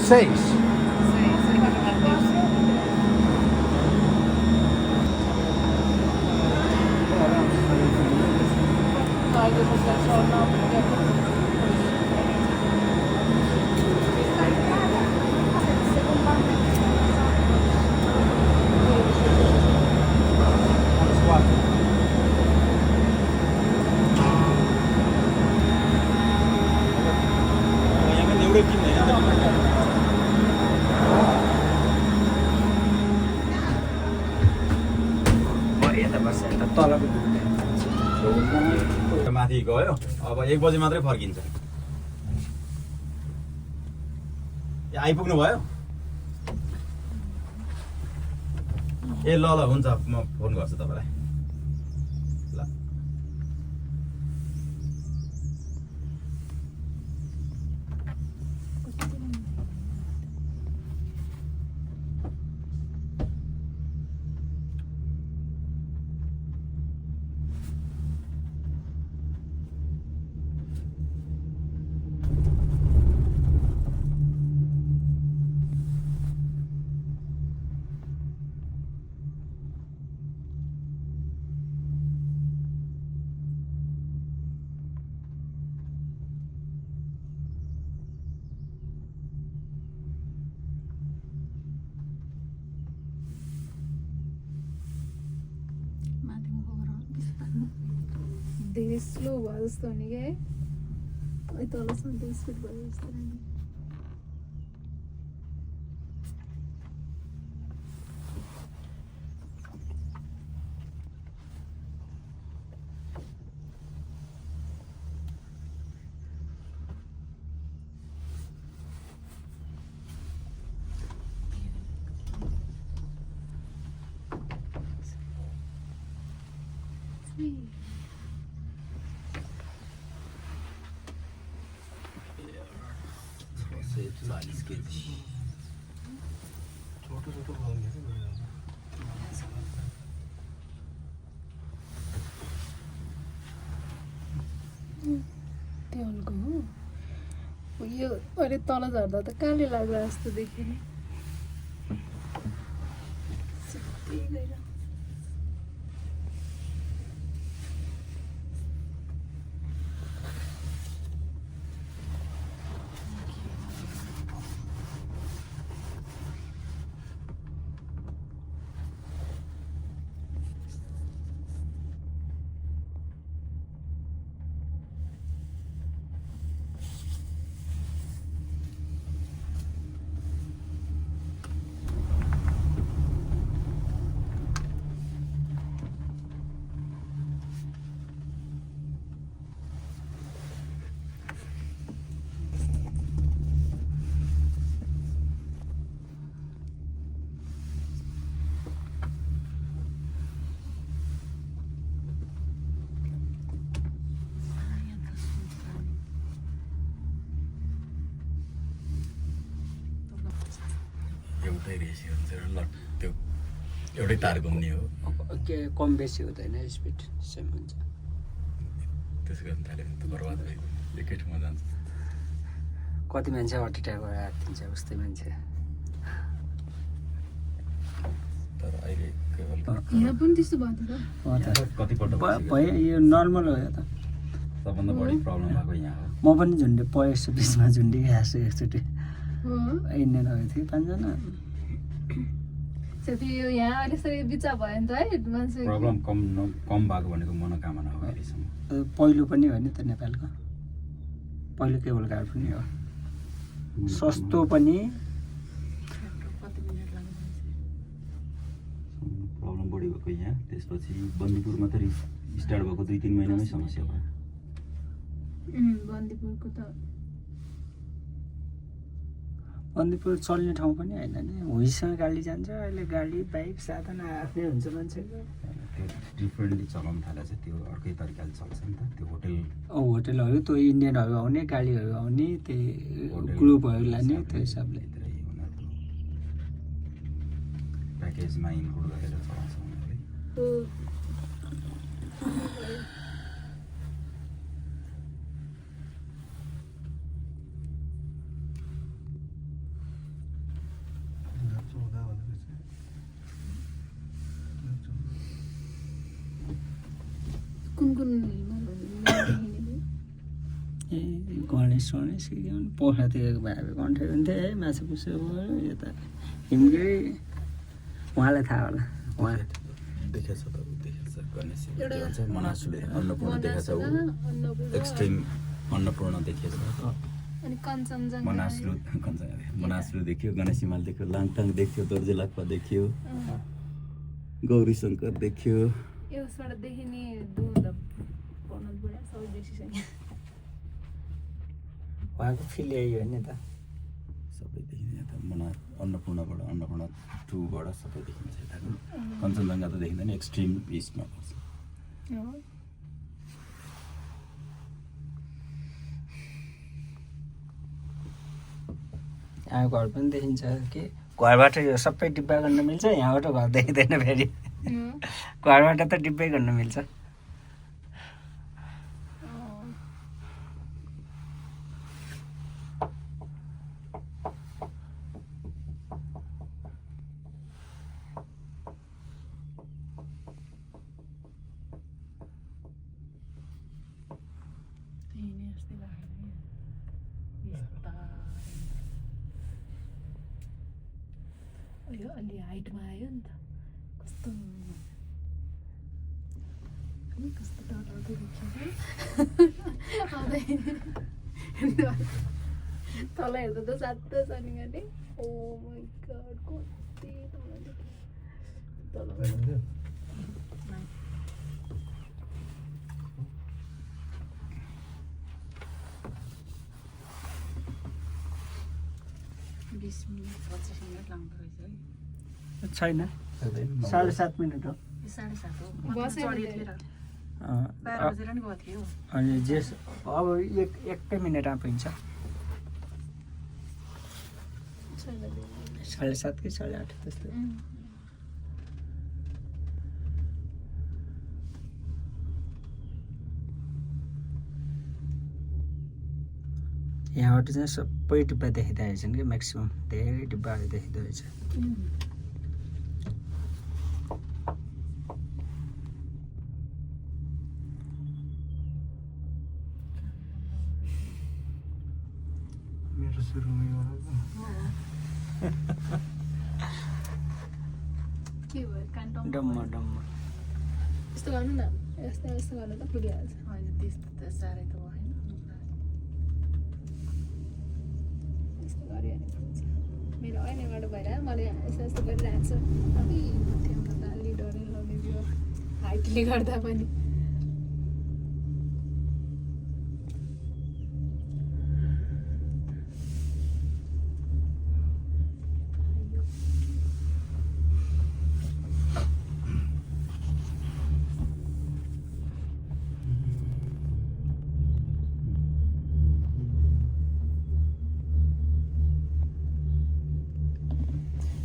6. माथि गयो अब 1 बजे मात्रै फर्किन्छ आइपुग्नु भयो ए ल ल हुन्छ म फोन गर्छु तपाईलाई ल धेरै स्लो भयो जस्तो हुने क्या है तलसम्म धेरै स्पिड भयो जस्तो लाग्यो त्यहाँको हो यो अहिले तल झर्दा त काले लाग्ला जस्तो देखेँ नि एउटै रेसी हुन्छ र ल त्यो एउटै तार घुम्ने हो के कम बेसी हुँदैन स्पिड सेम हुन्छ त्यसो गर्न थाल्यो भने त बर्बाद भयो एकैठाउँमा जान्छ कति मान्छे अटिट्याक गरेर आँटिन्छ उस्तै मान्छे तर अहिले यहाँ पनि त्यस्तो भयो त कतिपल्ट भयो यो नर्मल हो यो त सबभन्दा बढी प्रब्लम भएको यहाँ हो म पनि झुन्डे पयसो बिचमा झुन्डिरहेको छु एकचोटि इन्डियन गएको थिएँ 5 जना यो यहाँ अहिले बिचा भयो नि त है मान्छे प्रब्लम कम भएको भनेको मनोकामना हो अहिलेसम्म पहिलो पनि हो नि त नेपालको पहिलो केबल कार पनि हो सस्तो पनि प्रब्लम बढी भएको यहाँ त्यसपछि बन्दीपुरमा त स्टार्ट भएको 2-3 महिनामै समस्या भयो बन्दीपुरको त बन्दीपुर चल्ने ठाउँ पनि होइन नि हुइसँग गाडी जान्छ अहिले गाडी बाइक साधन आफ्नै हुन्छ मान्छेको त्यो डिफ्रेन्टली चलाउनु थालेको छ त्यो अर्कै तरिकाले चल्छ नि त त्यो होटलहरू त्यो इन्डियनहरू आउने गाडीहरू आउने त्यही ग्रुपहरू लाने त्यो हिसाबले प्याकेजमा इन्क्लुड गरेर चलाउँछ उनीहरूले कुन देखिने ए गणेश गणेश के भन्छ पोखरातिर भए कन्ठे हुन्थ्यो है माछा पुछो भयो यता हिमगिरी उहाँलाई थाहा होला उहाँ देखेछ त देखेछ गणेश के भन्छ मनासुले अन्नपूर्ण देखेछ ऊ एक्सट्रिम अन्नपूर्ण देखेछ अनि कञ्चनजङ्घा मनासलु देख्यो गणेश हिमाल देख्यो लाङटाङ देख्यो दोर्जेलाक्पा देख्यो गौरी शङ्कर देख्यो यसबाट देखिने दुध पर्वत बढा सबै देखिसक्यो उहाँको फिल यही हो नि त सबै देखिन्छ यता अन्नपूर्णबाट अन्नपूर्ण 2 बाट सबै देखिन्छ यता कञ्चनजङ्घा त देखिँदैन एक्सट्रिम इस्टमा पर्छ यहाँ घर पनि देखिन्छ कि घरबाट यो सबै डिब्बा गर्न मिल्छ यहाँबाट घर देखिँदैन फेरि घरबाट त डिब्बै गर्न मिल्छ यो अलि हाइटमा आयो नि त कस्तो कस्तो डरलाग्दो देखिन्छ तल हेर्दा त सातो छ नि गाडी ओ माइ गॉड कति तल छैन 7.5 मिनट हो अनि जेस अब एकै मिनट आइपुग्छ 7:30 कि 8:30 त्यस्तो यहाँबाट चाहिँ सबै डिब्बा देखिँदो छन् कि म्याक्सिमम् धेरै डिब्बाहरू देखिँदो रहेछ मेरो सुरुमै के भयो कान्टम डम्म डम्म यस्तो गर्नु न यस्तो यस्तो गर्नु त पुगिहाल्छ होइन त्यस्तो त साह्रै त भएन यस्तो गऱ्यो भने पुग्छ मेरो ऐनाबाट भएर मैले यस्तो यस्तो गरिरहेको छु अलि त्यो त अलि डरै लाग्ने त्यो हाइटले गर्दा पनि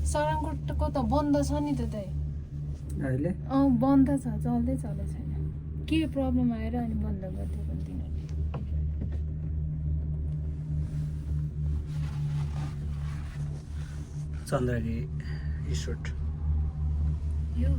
सराङकोटको त बन्द छ नि त अहिले बन्द छ चल्दै छैन के प्रब्लम आएर अनि बन्द गरिदियो भने तिनीहरूले चन्द्रगिरी रिसोर्ट यो